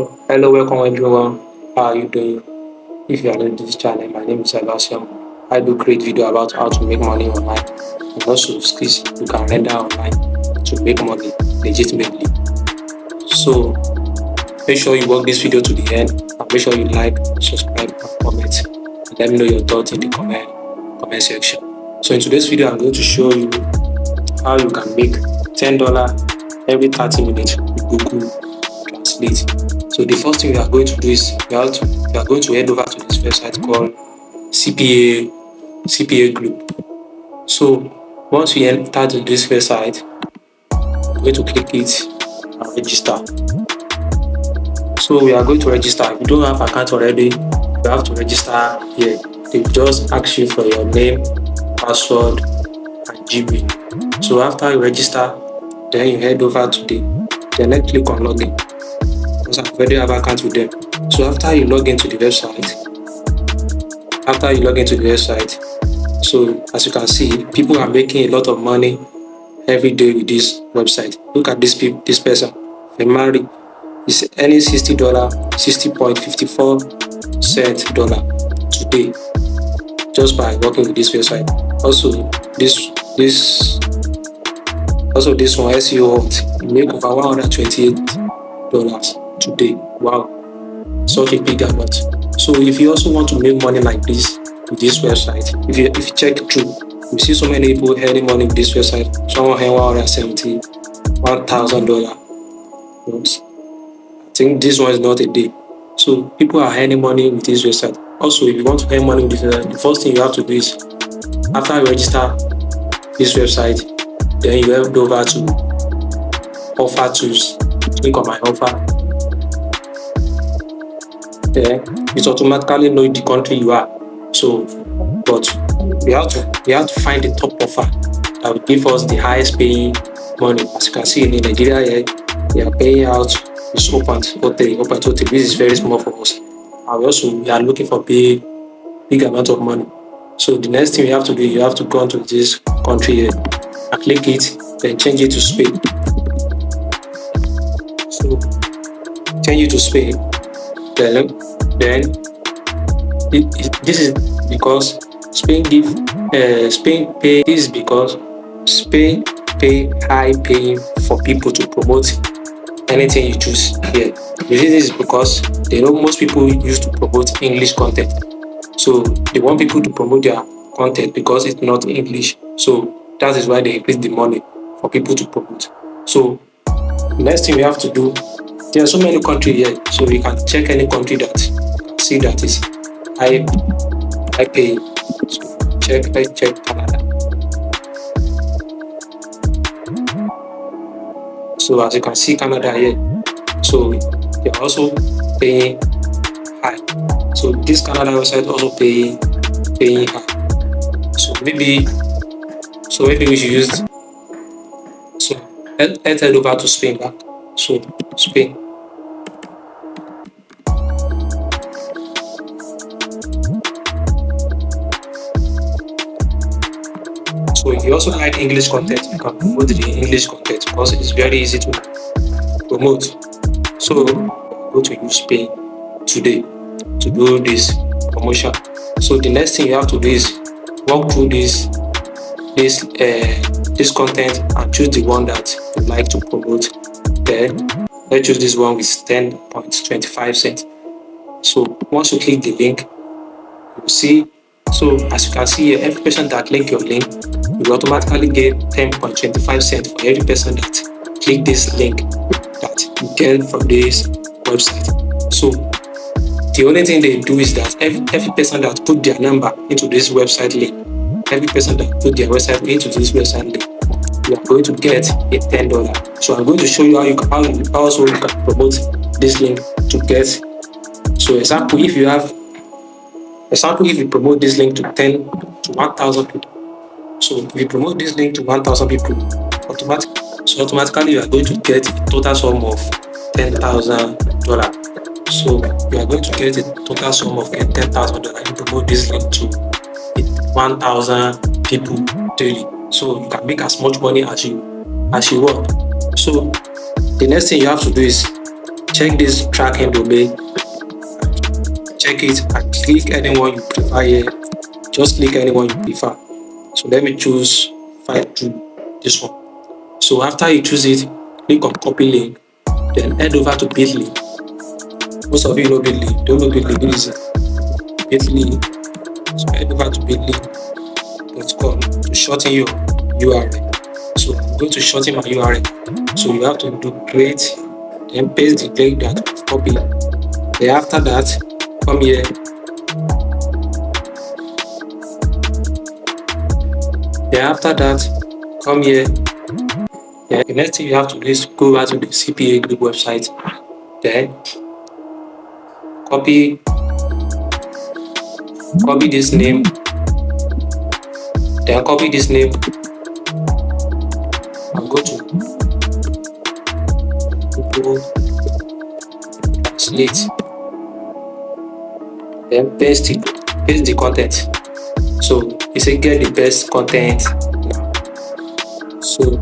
Hello, welcome everyone. How are you doing? If you are new to this channel, my name is Sebastian. I do create video about how to make money online and also skills you can render online to make money legitimately. So make sure you watch this video to the end and make sure you like, subscribe, and comment. And let me know your thoughts in the comment section. So in today's video, I'm going to show you how you can make $10 every 30 minutes with Google Translate. So the first thing we are going to do is we are going to head over to this website called CPA Group. So once we enter to this website, we're going to click it and register. So we are going to register. If you don't have account already, you have to register here. They just ask you for your name, password, and Gmail. So after you register, then you head over to then click on login. Because I already have account with them. So after you log into the website, so as you can see, people are making a lot of money every day with this website. Look at this person, Femari, is earning $60, $60.54 today just by working with this website. Also, this one SEO make over $128 today. Wow, such a big amount. So if you also want to make money like this with this website, if you check through, you see so many people earning money with this website. Someone earned $171,000. I think this one is not a day. So people are earning money with this website. Also, if you want to earn money with this website, the first thing you have to do is after you register this website, then you head over to offer tools. Click on my offer. Then it automatically knows the country you are. So, but we have to find the top offer that will give us the highest paying money. As you can see in Nigeria here, they are paying out is 0.03. This is very small for us. And we are looking for big amount of money. So the next thing you have to do, you have to go to this country here and click it, then change it to Spain. So change it to Spain. Then this is because Spain pay high paying for people to promote anything you choose here. This is because they know most people used to promote English content. So they want people to promote their content because it's not English. So that is why they increase the money for people to promote. So the next thing we have to do, there are so many countries here. So we can check any country that see that is high paying. So let's check Canada. So as you can see Canada here, so they are also paying high. So this Canada website also paying high. So maybe we should use. So let's head over to Spain back. So Spain. So if you also like English content, you can promote the English content because it's very easy to promote. So go to use Spain today to do this promotion. So the next thing you have to do is walk through this content and choose the one that you like to promote. Then let's choose this one with 10.25 cents. So once you click the link, you will see. So as you can see here, every person that click your link, you will automatically get 10.25 cents for every person that click this link that you get from this website. So the only thing they do is that every person that put their number into this website link, every person that put their website into this website link, you are going to get a $10. So I'm going to show you how you can promote this link to get. So example, if you promote this link to 1,000 people. So if you promote this link to 1,000 people, automatically you are going to get a total sum of $10,000. So you are going to get a total sum of $10,000. You promote this link to 1,000 people daily. So you can make as much money as you want. So the next thing you have to do is check this tracking domain, check it and click anyone you prefer here. Just click anyone you prefer. So let me choose Fight Through, this one. So after you choose it, click on copy link, then head over to Bitly. Most of you know Bitly, don't know Bitly, this is Bitly. So head over to bitly.com to shorten your URL. So I'm going to shorten my URL. So you have to do create, then paste the link that I've copied. Then after that, come here. Then after that, come here. Then the next thing you have to do is go over to the CPA group website. Then copy this name. Then copy this name and go to Google Translate. Then paste the content. So you say get the best content. So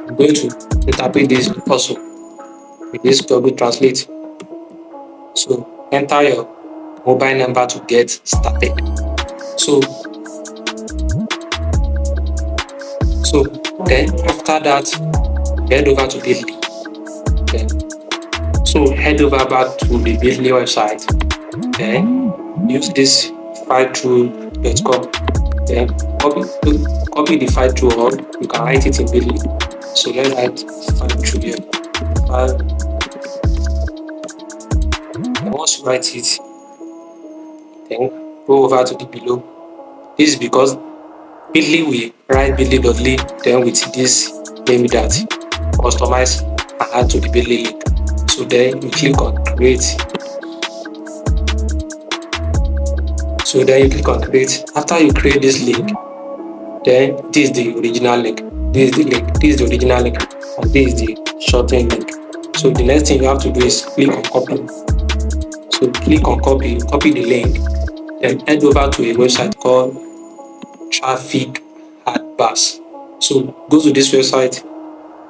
I'm going to interpret this also with this Google Translate. So enter your mobile number to get started. So then after that, head over to Bitly. So head over back to the Bitly website. Then use this fightthrough.com. Then copy the file through, or you can write it in Bitly. So let's write file through here. And once you write it, then go over to the below. This is because Bitly will write bitly.ly, then with this name that customize and add to the Bitly link. So then you click on create. So then you click on create. After you create this link, then this is the original link. This is the link. This is the original link, and this is the shortened link. So the next thing you have to do is click on copy. So click on copy the link, then head over to a website called Traffic Adverts. So go to this website.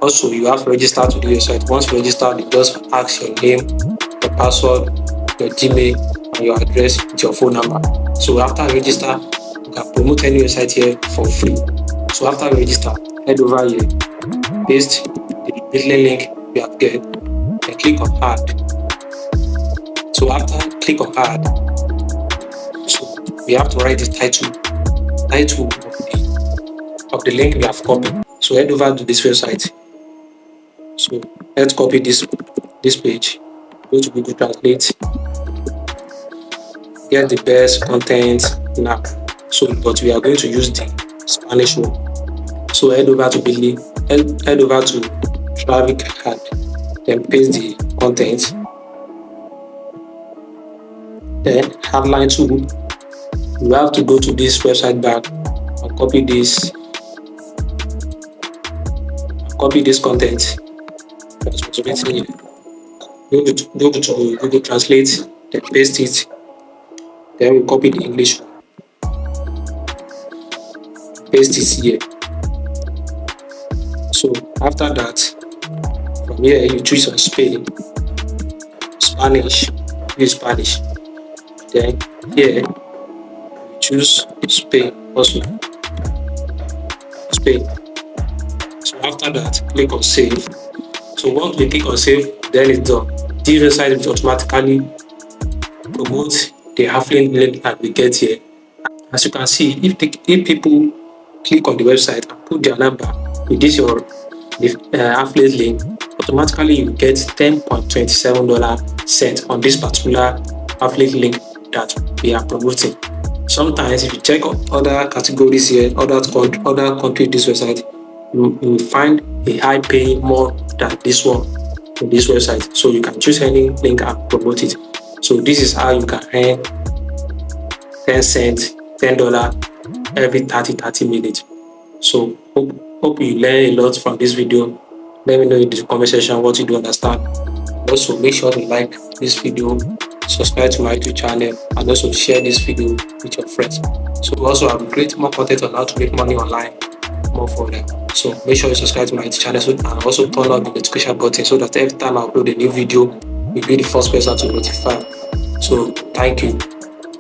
Also, you have to register to the website. Once you register, it does ask your name, your password, your Gmail, and your address with your phone number. So after you register, you can promote any website here for free. So after you register, head over here, paste the Bitly link you have get, and click on add. So after click on add, so we have to write the title of the link we have copied. So head over to this website. So let's copy this page. Go to Google Translate. Get the best content now. So, but we are going to use the Spanish one. So head over to Bitly. Head over to Traffic Ad. Then paste the content. Then outline 2. You have to go to this website back and copy this content. That's what's written here. Go to Google Translate, then paste it. Then we copy the English one. Paste it here. So after that, from here you choose on Spanish. Use Spanish. Then here you choose Spain also. Spain. So after that, click on save. So once we click on save, then it's done. This website will automatically promote the affiliate link that we get here. As you can see, if people click on the website and put their number with this your affiliate link, automatically you get $10.27 on this particular affiliate link that we are promoting. Sometimes if you check other categories here, other country this website, you will find a high paying more than this one on this website. So you can choose any link and promote it. So this is how you can earn 10 cents, $10 every 30 minutes. So hope you learn a lot from this video. Let me know in the comment section what you do understand. Also make sure to like this video, subscribe to my YouTube channel, and also share this video with your friends. So also I'll create more content on how to make money online more further. So make sure you subscribe to my channel and also turn on the notification button so that every time I upload a new video, you'll be the first person to notify. So thank you.